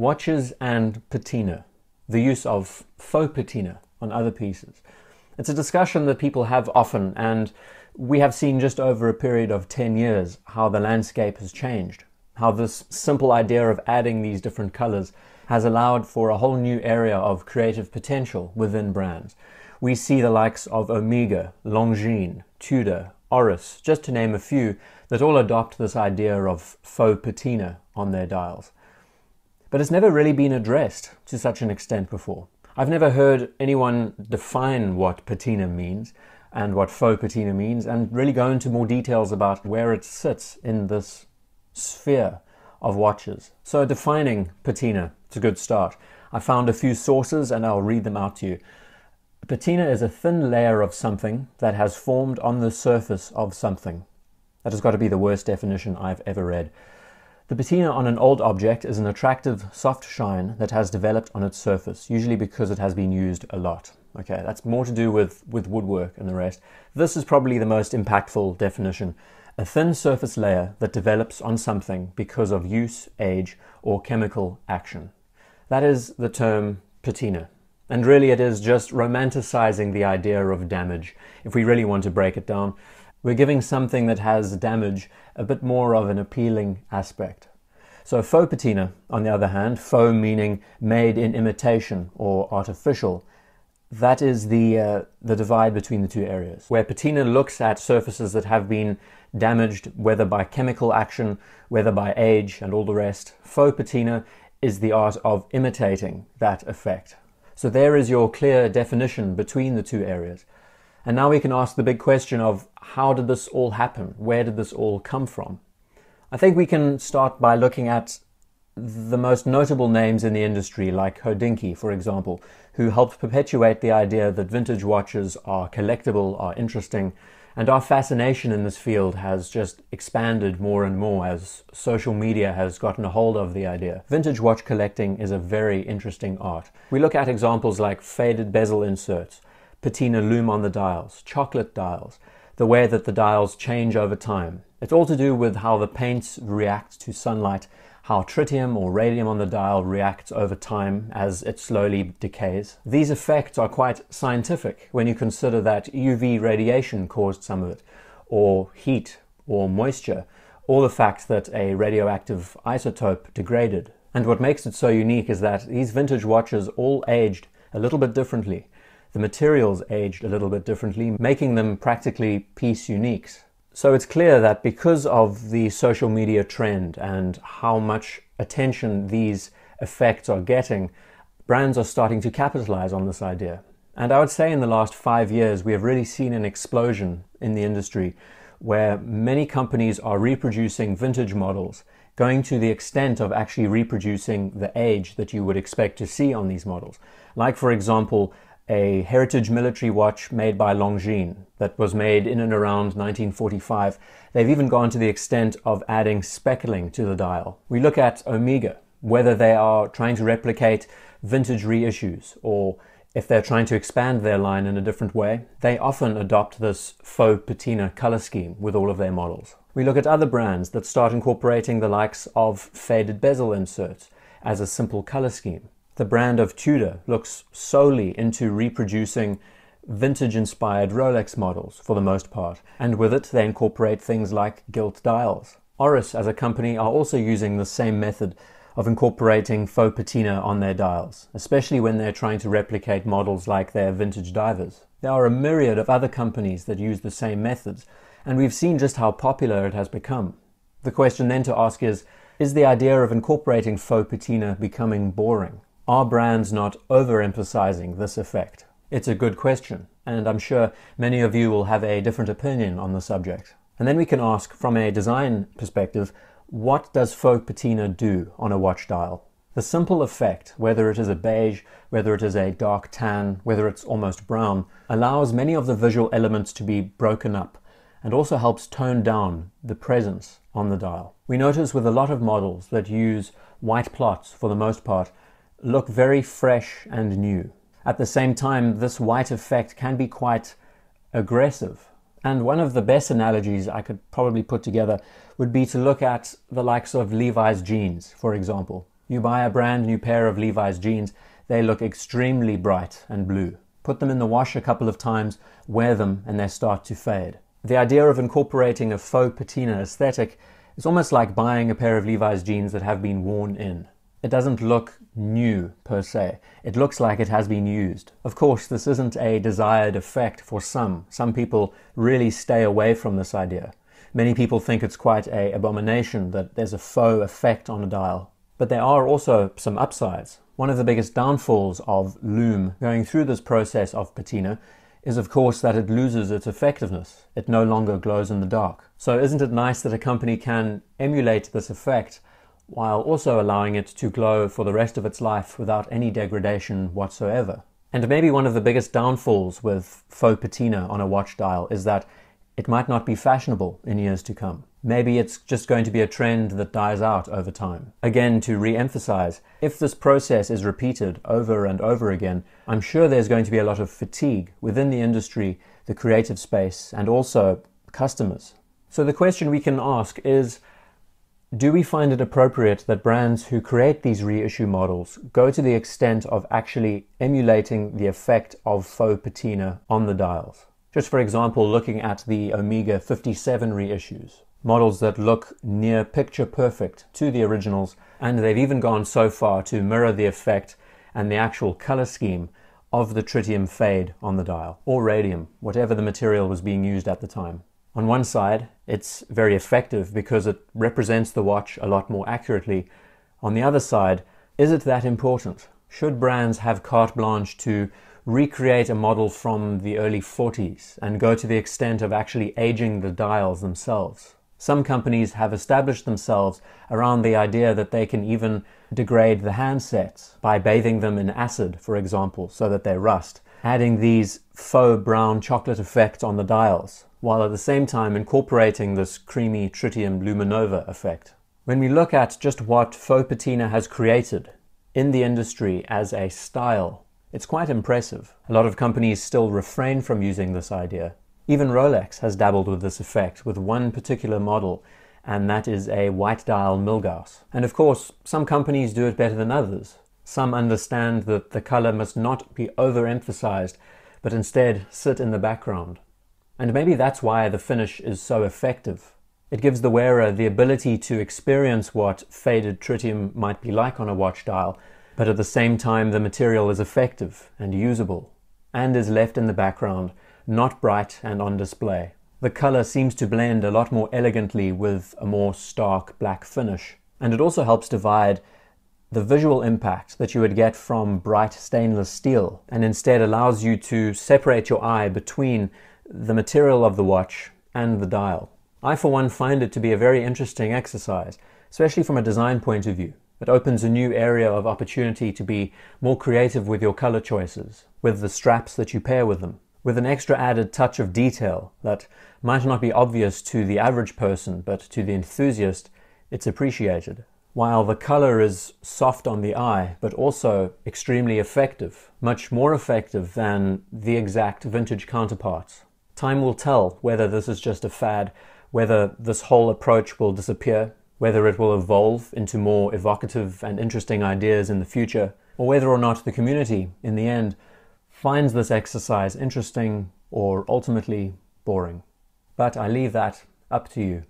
Watches and patina, the use of faux patina on other pieces. It's a discussion that people have often, and we have seen just over a period of 10 years how the landscape has changed, how this simple idea of adding these different colors has allowed for a whole new area of creative potential within brands. We see the likes of Omega, Longines, Tudor, Oris, just to name a few, that all adopt this idea of faux patina on their dials. But it's never really been addressed to such an extent before. I've never heard anyone define what patina means and what faux patina means, and really go into more details about where it sits in this sphere of watches. So defining patina, it's a good start. I found a few sources and I'll read them out to you. Patina is a thin layer of something that has formed on the surface of something. That has got to be the worst definition I've ever read. The patina on an old object is an attractive soft shine that has developed on its surface, usually because it has been used a lot. Okay, that's more to do with woodwork and the rest. This is probably the most impactful definition. A thin surface layer that develops on something because of use, age, or chemical action. That is the term patina. And really it is just romanticizing the idea of damage. If we really want to break it down, we're giving something that has damage a bit more of an appealing aspect. So faux patina, on the other hand, faux meaning made in imitation or artificial, that is the divide between the two areas, where patina looks at surfaces that have been damaged, whether by chemical action, whether by age and all the rest. Faux patina is the art of imitating that effect. So there is your clear definition between the two areas. And now we can ask the big question of how did this all happen? Where did this all come from? I think we can start by looking at the most notable names in the industry, like Hodinkee, for example, who helped perpetuate the idea that vintage watches are collectible, are interesting, and our fascination in this field has just expanded more and more as social media has gotten a hold of the idea. Vintage watch collecting is a very interesting art. We look at examples like faded bezel inserts, patina loom on the dials, chocolate dials, the way that the dials change over time. It's all to do with how the paints react to sunlight, how tritium or radium on the dial reacts over time as it slowly decays. These effects are quite scientific when you consider that UV radiation caused some of it, or heat, or moisture, or the fact that a radioactive isotope degraded. And what makes it so unique is that these vintage watches all aged a little bit differently. The materials aged a little bit differently, making them practically piece uniques. So it's clear that because of the social media trend and how much attention these effects are getting, brands are starting to capitalize on this idea. And I would say in the last 5 years, we have really seen an explosion in the industry where many companies are reproducing vintage models, going to the extent of actually reproducing the age that you would expect to see on these models. Like, for example, a heritage military watch made by Longines that was made in and around 1945. They've even gone to the extent of adding speckling to the dial. We look at Omega, whether they are trying to replicate vintage reissues or if they're trying to expand their line in a different way, they often adopt this faux patina color scheme with all of their models. We look at other brands that start incorporating the likes of faded bezel inserts as a simple color scheme. The brand of Tudor looks solely into reproducing vintage-inspired Rolex models for the most part, and with it they incorporate things like gilt dials. Oris as a company are also using the same method of incorporating faux patina on their dials, especially when they're trying to replicate models like their vintage divers. There are a myriad of other companies that use the same methods, and we've seen just how popular it has become. The question then to ask is the idea of incorporating faux patina becoming boring? Are brands not overemphasizing this effect? It's a good question, and I'm sure many of you will have a different opinion on the subject. And then we can ask, from a design perspective, what does faux patina do on a watch dial? The simple effect, whether it is a beige, whether it is a dark tan, whether it's almost brown, allows many of the visual elements to be broken up and also helps tone down the presence on the dial. We notice with a lot of models that use white plots for the most part, look very fresh and new. At the same time, this white effect can be quite aggressive. And one of the best analogies I could probably put together would be to look at the likes of Levi's jeans, for example. You buy a brand new pair of Levi's jeans, they look extremely bright and blue. Put them in the wash a couple of times, wear them, and they start to fade. The idea of incorporating a faux patina aesthetic is almost like buying a pair of Levi's jeans that have been worn in. It doesn't look new per se. It looks like it has been used. Of course, this isn't a desired effect for some. Some people really stay away from this idea. Many people think it's quite an abomination that there's a faux effect on a dial. But there are also some upsides. One of the biggest downfalls of loom going through this process of patina is of course that it loses its effectiveness. It no longer glows in the dark. So isn't it nice that a company can emulate this effect while also allowing it to glow for the rest of its life without any degradation whatsoever? And maybe one of the biggest downfalls with faux patina on a watch dial is that it might not be fashionable in years to come. Maybe it's just going to be a trend that dies out over time. Again, to re-emphasize, if this process is repeated over and over again, I'm sure there's going to be a lot of fatigue within the industry, the creative space, and also customers. So the question we can ask is, do we find it appropriate that brands who create these reissue models go to the extent of actually emulating the effect of faux patina on the dials? Just for example, looking at the Omega 57 reissues. Models that look near picture perfect to the originals, and they've even gone so far to mirror the effect and the actual color scheme of the tritium fade on the dial, or radium, whatever the material was being used at the time. On one side, it's very effective because it represents the watch a lot more accurately. On the other side, is it that important? Should brands have carte blanche to recreate a model from the early 40s and go to the extent of actually aging the dials themselves? Some companies have established themselves around the idea that they can even degrade the handsets by bathing them in acid, for example, so that they rust, adding these faux brown chocolate effects on the dials, while at the same time incorporating this creamy tritium luminova effect. When we look at just what faux patina has created in the industry as a style, it's quite impressive. A lot of companies still refrain from using this idea. Even Rolex has dabbled with this effect with one particular model, and that is a white dial Milgauss. And of course, some companies do it better than others. Some understand that the color must not be overemphasized, but instead sit in the background. And maybe that's why the finish is so effective. It gives the wearer the ability to experience what faded tritium might be like on a watch dial, but at the same time the material is effective and usable, and is left in the background, not bright and on display. The color seems to blend a lot more elegantly with a more stark black finish, and it also helps divide the visual impact that you would get from bright stainless steel, and instead allows you to separate your eye between the material of the watch and the dial. I for one find it to be a very interesting exercise, especially from a design point of view. It opens a new area of opportunity to be more creative with your color choices, with the straps that you pair with them, with an extra added touch of detail that might not be obvious to the average person, but to the enthusiast, it's appreciated. While the color is soft on the eye, but also extremely effective, much more effective than the exact vintage counterparts. Time will tell whether this is just a fad, whether this whole approach will disappear, whether it will evolve into more evocative and interesting ideas in the future, or whether or not the community, in the end, finds this exercise interesting or ultimately boring. But I leave that up to you.